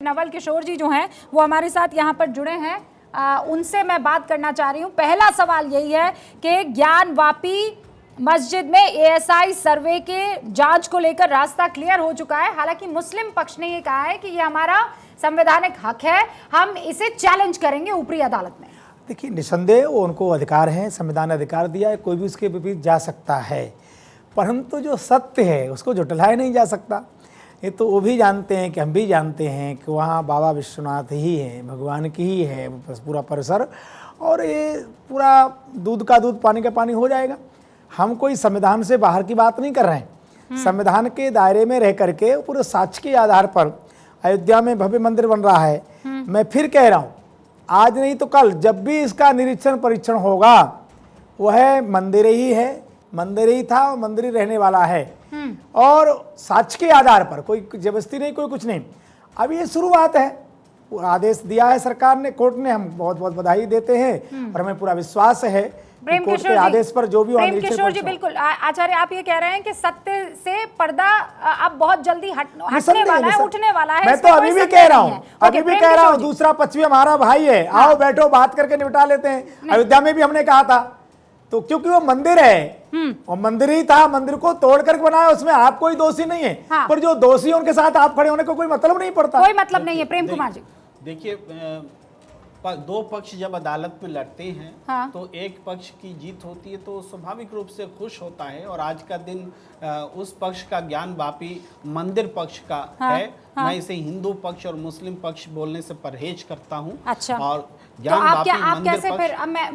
नवल किशोर जी जो हैं वो हमारे साथ यहाँ पर जुड़े हैं। उनसे मैं बात करना चाह रही हूँ। पहला सवाल यही है कि ज्ञानवापी मस्जिद में एएसआई सर्वे के जांच को लेकर रास्ता क्लियर हो चुका है। हालांकि मुस्लिम पक्ष ने ये कहा है कि ये हमारा संवैधानिक हक है, हम इसे चैलेंज करेंगे ऊपरी अदालत में। देखिए, निसंदेह वो उनको अधिकार है, संविधान अधिकार दिया है, कोई भी उसके विपरीत जा सकता है, परंतु जो सत्य है उसको झुठलाया नहीं जा सकता। ये तो वो भी जानते हैं कि हम भी जानते हैं कि वहाँ बाबा विश्वनाथ ही हैं, भगवान की ही है पूरा परिसर, और ये पूरा दूध का दूध पानी का पानी हो जाएगा। हम कोई संविधान से बाहर की बात नहीं कर रहे हैं। संविधान के दायरे में रह करके पूरे साक्ष्य के आधार पर अयोध्या में भव्य मंदिर बन रहा है। मैं फिर कह रहा हूँ, आज नहीं तो कल जब भी इसका निरीक्षण परीक्षण होगा, वह मंदिर ही है, मंदिर ही था और मंदिर ही रहने वाला है। और साक्ष्य के आधार पर कोई जबरदस्ती नहीं, कोई कुछ नहीं। अब ये शुरुआत है, आदेश दिया है सरकार ने, कोर्ट ने, हम बहुत बहुत बधाई देते हैं और हमें पूरा विश्वास है कि कोर्ट के आदेश पर जो भी प्रेम किशोर जी, बिल्कुल आचार्य, आप ये कह रहे हैं कि सत्य से पर्दा अब बहुत जल्दी हटने वाला है, उठने वाला है। मैं तो अभी भी कह रहा हूँ, अभी भी कह रहा हूँ, दूसरा पक्ष भी हमारा भाई है, आओ बैठो बात करके निपटा लेते हैं। अयोध्या में भी हमने कहा था, तो क्योंकि वो मंदिर है, वो मंदिर ही था, मंदिर को तोड़ करके बनाया, उसमें आप कोई दोषी नहीं है। हाँ। पर जो दोषी है उनके साथ आप खड़े होने को कोई मतलब नहीं पड़ता, कोई मतलब नहीं है। प्रेम कुमार जी, देखिए, दो पक्ष जब अदालत में लड़ते हैं, हाँ, तो एक पक्ष की जीत होती है तो स्वाभाविक रूप से खुश होता है, और आज का दिन उस पक्ष का ज्ञानवापी मंदिर पक्ष का है। हाँ। मैं इसे हिंदू पक्ष और मुस्लिम पक्ष बोलने से परहेज करता हूँ। अच्छा। और तो आप कैसे फिर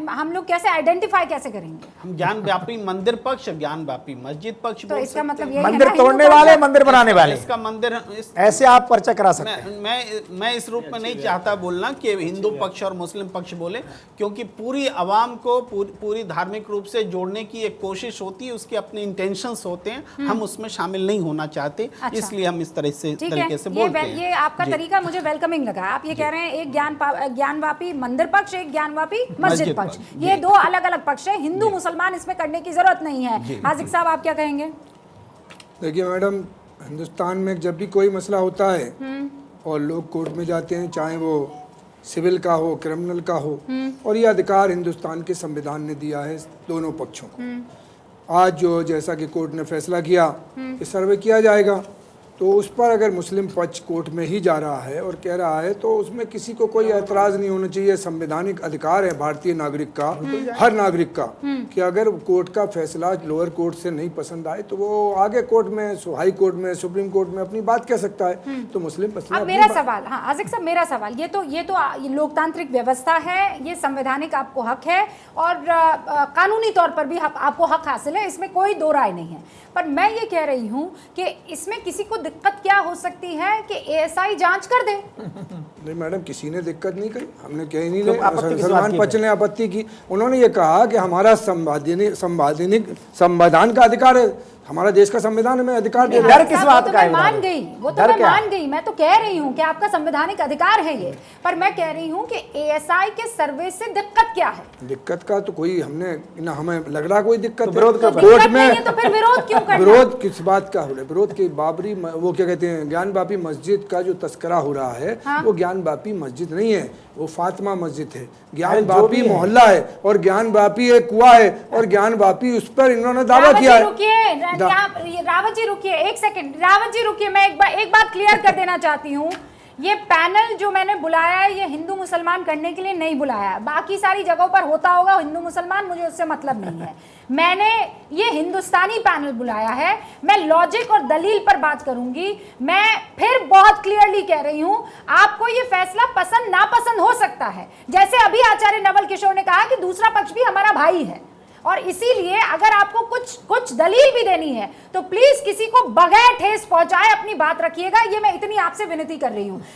हम लोग कैसे आइडेंटिफाई कैसे करेंगे? हम ज्ञानव्यापी मंदिर पक्ष, ज्ञानव्यापी मस्जिद पक्ष। तो इसका मतलब ये मंदिर तोड़ने वाले, मंदिर बनाने वाले, इसका मंदिर ऐसे आप पर्चा करा सकते हैं। मैं इस रूप में नहीं चाहता बोलना कि हिंदू पक्ष और मुस्लिम पक्ष बोले, क्योंकि पूरी आवाम को पूरी धार्मिक रूप से जोड़ने की एक कोशिश होती है, उसके अपने इंटेंशंस होते हैं, हम उसमें शामिल नहीं होना चाहते। अच्छा। इसलिए हम इस तरह से तरीके से बोलते हैं। ये आपका तरीका मुझे वेलकमिंग लगा। आप ये कह रहे हैं एक ज्ञानवापी मंदिर पक्ष, एक ज्ञानवापी मस्जिद पक्ष, ये दो अलग अलग पक्ष है। हिंदू मुसलमान इसमें करने की जरूरत नहीं है। हाजिक साहब, आप क्या कहेंगे? देखिए मैडम, हिंदुस्तान में जब भी कोई मसला होता है और लोग कोर्ट में जाते हैं, चाहे वो सिविल का हो, क्रिमिनल का हो, और ये अधिकार हिंदुस्तान के संविधान ने दिया है दोनों पक्षों को। आज जो जैसा कि कोर्ट ने फैसला किया कि सर्वे किया जाएगा, तो उस पर अगर मुस्लिम पक्ष कोर्ट में ही जा रहा है और कह रहा है, तो उसमें किसी को कोई एतराज़ नहीं होना चाहिए। संवैधानिक अधिकार है भारतीय नागरिक का, हर नागरिक का, कि अगर कोर्ट का फैसला लोअर कोर्ट से नहीं पसंद आए तो वो आगे कोर्ट में, हाई कोर्ट में, सुप्रीम कोर्ट में अपनी बात कह सकता है। तो मुस्लिम अब मेरा सवाल, हाँ आज़िक साहब, मेरा सवाल, ये तो लोकतांत्रिक व्यवस्था है, ये संवैधानिक आपको हक है, और कानूनी तौर पर भी आपको हक हासिल है, इसमें कोई दो राय नहीं है। पर मैं ये कह रही हूँ कि इसमें किसी को दिक्कत क्या हो सकती है कि एएसआई जांच कर दे? नहीं मैडम, किसी ने दिक्कत नहीं कही, हमने कही नहीं। सलमान पक्ष ने आपत्ति की। उन्होंने ये कहा कि हमारा संवैधान का अधिकार है, हमारा देश का संविधान में अधिकार दे। डर किस बात का है? मान गई, वो तो मैं मान गई। मैं तो कह रही हूँ कि आपका संवैधानिक अधिकार है ये, पर मैं कह रही हूँ कि एएसआई के सर्वे से दिक्कत क्या है? दिक्कत का तो कोई हमने ना, हमें लग रहा कोई दिक्कत विरोध कोर्ट में, तो फिर विरोध क्यों करना? विरोध किस बात का हो रहा है? विरोध की बाबरी, वो क्या कहते हैं, ज्ञानवापी मस्जिद का जो तस्करा हो रहा है, वो ज्ञानवापी मस्जिद नहीं है, वो फातिमा मस्जिद है। ज्ञानवापी मोहल्ला है और ज्ञानवापी एक कुआं है, और ज्ञानवापी उस पर इन्होंने दावा किया है। रावत जी रुकिए, एक सेकंड, रावत जी रुकिए, मैं एक बात क्लियर कर देना चाहती हूँ। ये पैनल जो मैंने बुलाया है, ये हिंदू मुसलमान करने के लिए नहीं बुलाया है। बाकी सारी जगहों पर होता होगा हिंदू मुसलमान, मुझे उससे मतलब नहीं है। मैंने ये हिंदुस्तानी पैनल बुलाया है, मैं लॉजिक और दलील पर बात करूंगी। मैं फिर बहुत क्लियरली कह रही हूं, आपको ये फैसला पसंद नापसंद हो सकता है। जैसे अभी आचार्य नवल किशोर ने कहा कि दूसरा पक्ष भी हमारा भाई है, और इसीलिए अगर आपको कुछ दलील भी देनी है तो प्लीज किसी को बगैर ठेस पहुंचाए अपनी बात रखिएगा। ये मैं इतनी आपसे विनती कर रही हूं।